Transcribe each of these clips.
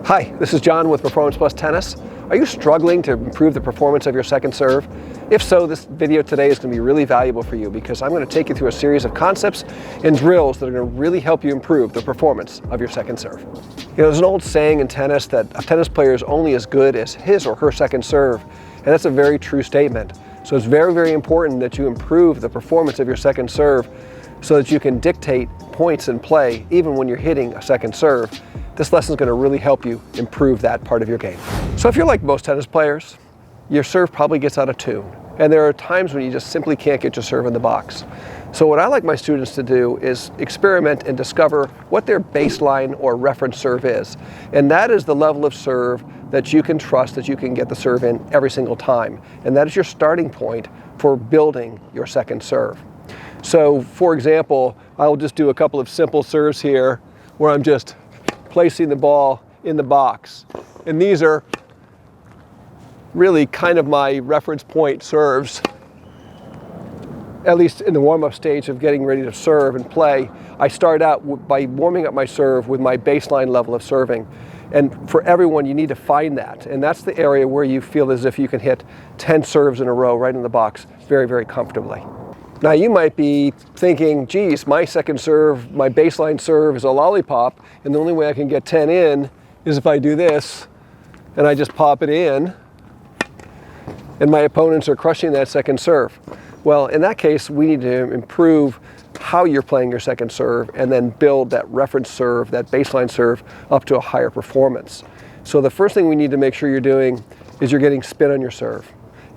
Hi, this is John with Performance Plus Tennis. Are you struggling to improve the performance of your second serve? If so, this video today is going to be really valuable for you because I'm going to take you through a series of concepts and drills that are going to really help you improve the performance of your second serve. You know, there's an old saying in tennis that a tennis player is only as good as his or her second serve, and that's a very true statement. So it's very, very important that you improve the performance of your second serve so that you can dictate points in play even when you're hitting a second serve. This lesson is going to really help you improve that part of your game. So if you're like most tennis players, your serve probably gets out of tune. And there are times when you just simply can't get your serve in the box. So what I like my students to do is experiment and discover what their baseline or reference serve is. And that is the level of serve that you can trust that you can get the serve in every single time. And that is your starting point for building your second serve. So for example, I will just do a couple of simple serves here where I'm just placing the ball in the box. And these are really kind of my reference point serves, at least in the warm-up stage of getting ready to serve and play. I start out by warming up my serve with my baseline level of serving. And for everyone, you need to find that. And that's the area where you feel as if you can hit 10 serves in a row right in the box very, very comfortably. Now you might be thinking, geez, my second serve, my baseline serve is a lollipop, and the only way I can get 10 in is if I do this, and I just pop it in, and my opponents are crushing that second serve. Well, in that case, we need to improve how you're playing your second serve and then build that reference serve, that baseline serve, up to a higher performance. So the first thing we need to make sure you're doing is you're getting spin on your serve.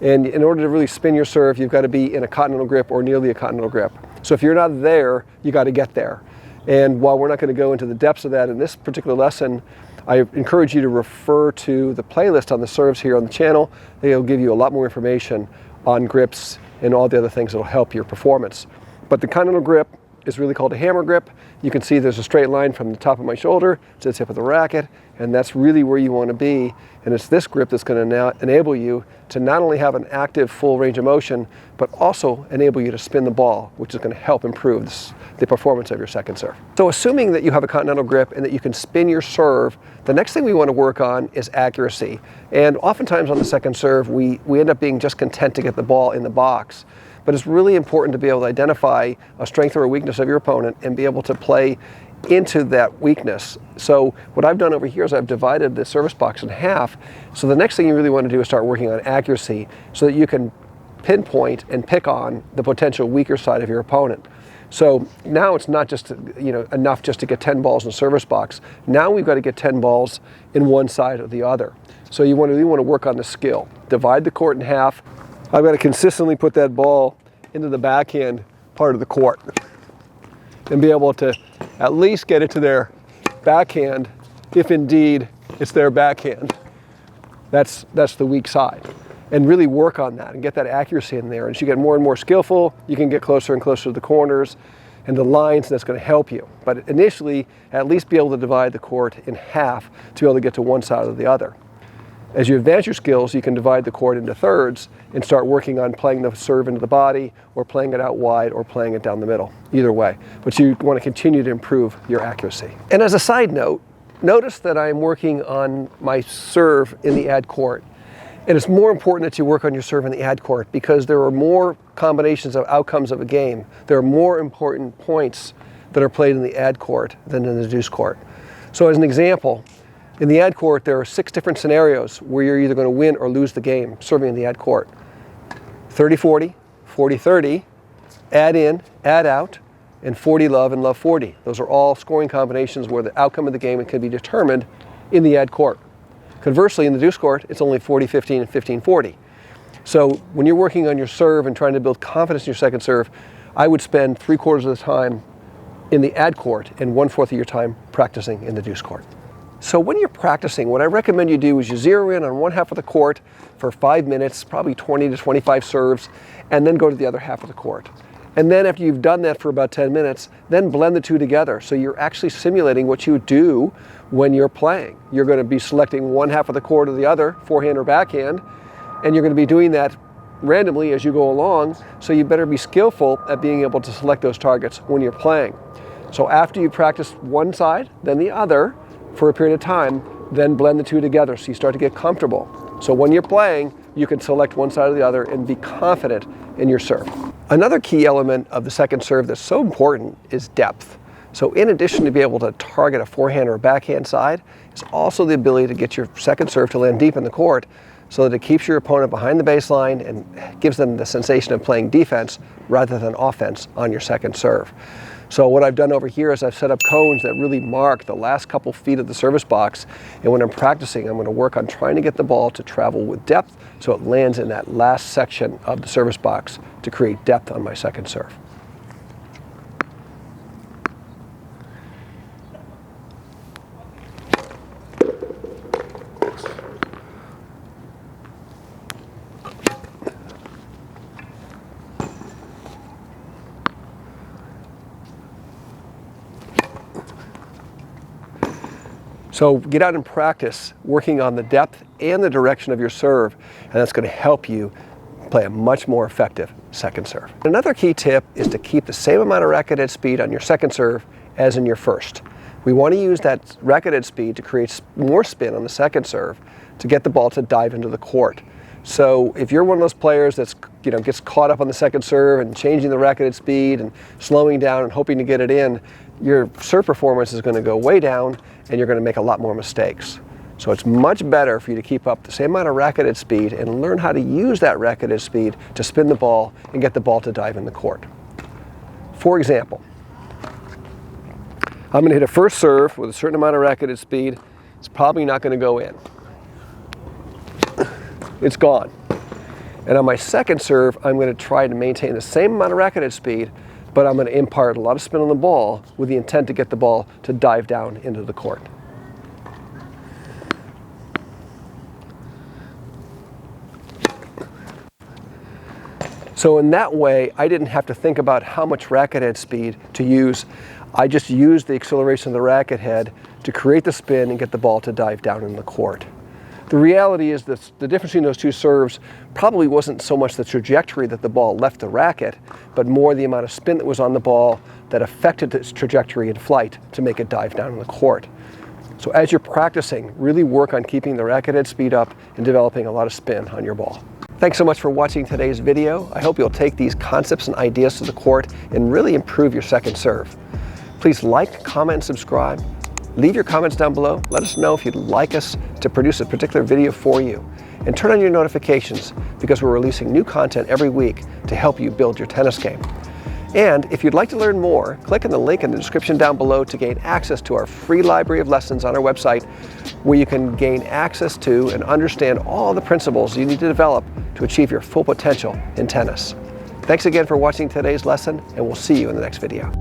And in order to really spin your serve, you've got to be in a continental grip or nearly a continental grip. So if you're not there, you got to get there. And while we're not going to go into the depths of that in this particular lesson, I encourage you to refer to the playlist on the serves here on the channel. They'll give you a lot more information on grips and all the other things that will help your performance. But the continental grip is really called a hammer grip. You can see there's a straight line from the top of my shoulder to the tip of the racket, and that's really where you want to be. And it's this grip that's going to now enable you to not only have an active full range of motion, but also enable you to spin the ball, which is going to help improve the performance of your second serve. So assuming that you have a continental grip and that you can spin your serve, the next thing we want to work on is accuracy. And oftentimes on the second serve, we end up being just content to get the ball in the box. But it's really important to be able to identify a strength or a weakness of your opponent and be able to play into that weakness. So what I've done over here is I've divided the service box in half. So the next thing you really want to do is start working on accuracy so that you can pinpoint and pick on the potential weaker side of your opponent. So now it's not just enough just to get 10 balls in the service box. Now we've got to get 10 balls in one side or the other. So you really want to work on the skill. Divide the court in half. I've got to consistently put that ball into the backhand part of the court and be able to at least get it to their backhand, if indeed it's their backhand. That's the weak side. And really work on that and get that accuracy in there. And as you get more and more skillful, you can get closer and closer to the corners and the lines, and that's going to help you. But initially, at least be able to divide the court in half to be able to get to one side or the other. As you advance your skills, you can divide the court into thirds and start working on playing the serve into the body or playing it out wide or playing it down the middle, either way. But you want to continue to improve your accuracy. And as a side note, notice that I'm working on my serve in the ad court. And it's more important that you work on your serve in the ad court because there are more combinations of outcomes of a game. There are more important points that are played in the ad court than in the deuce court. So as an example, in the ad court, there are 6 different scenarios where you're either going to win or lose the game serving in the ad court. 30-40, 40-30, add in, add out, and 40 love and love 40. Those are all scoring combinations where the outcome of the game can be determined in the ad court. Conversely, in the deuce court, it's only 40-15 and 15-40. So when you're working on your serve and trying to build confidence in your second serve, I would spend 3/4 of the time in the ad court and 1/4 of your time practicing in the deuce court. So when you're practicing, what I recommend you do is you zero in on one half of the court for 5 minutes, probably 20 to 25 serves, and then go to the other half of the court. And then after you've done that for about 10 minutes, then blend the two together. So you're actually simulating what you do when you're playing. You're going to be selecting one half of the court or the other, forehand or backhand, and you're going to be doing that randomly as you go along. So you better be skillful at being able to select those targets when you're playing. So after you practice one side, then the other, for a period of time, Then blend the two together so you start to get comfortable. So when you're playing, you can select one side or the other and be confident in your serve. Another key element of the second serve that's so important is depth. So in addition to be able to target a forehand or a backhand side, it's also the ability to get your second serve to land deep in the court so that it keeps your opponent behind the baseline and gives them the sensation of playing defense rather than offense on your second serve. So what I've done over here is I've set up cones that really mark the last couple feet of the service box, and when I'm practicing, I'm going to work on trying to get the ball to travel with depth so it lands in that last section of the service box to create depth on my second serve. So get out and practice working on the depth and the direction of your serve, and that's going to help you play a much more effective second serve. Another key tip is to keep the same amount of racket head speed on your second serve as in your first. We want to use that racket head speed to create more spin on the second serve to get the ball to dive into the court. So if you're one of those players that's gets caught up on the second serve and changing the racket head speed and slowing down and hoping to get it in, your serve performance is going to go way down and you're going to make a lot more mistakes. So it's much better for you to keep up the same amount of racket head speed and learn how to use that racket head speed to spin the ball and get the ball to dive in the court. For example, I'm going to hit a first serve with a certain amount of racket head speed. It's probably not going to go in. It's gone. And on my second serve, I'm going to try to maintain the same amount of racket head speed, but I'm going to impart a lot of spin on the ball with the intent to get the ball to dive down into the court. So in that way, I didn't have to think about how much racket head speed to use. I just used the acceleration of the racket head to create the spin and get the ball to dive down in the court. The reality is that the difference between those two serves probably wasn't so much the trajectory that the ball left the racket, but more the amount of spin that was on the ball that affected its trajectory in flight to make it dive down in the court. So as you're practicing, really work on keeping the racket head speed up and developing a lot of spin on your ball. Thanks so much for watching today's video. I hope you'll take these concepts and ideas to the court and really improve your second serve. Please like, comment, and subscribe. Leave your comments down below. Let us know if you'd like us to produce a particular video for you. And turn on your notifications because we're releasing new content every week to help you build your tennis game. And if you'd like to learn more, click on the link in the description down below to gain access to our free library of lessons on our website, where you can gain access to and understand all the principles you need to develop to achieve your full potential in tennis. Thanks again for watching today's lesson, and we'll see you in the next video.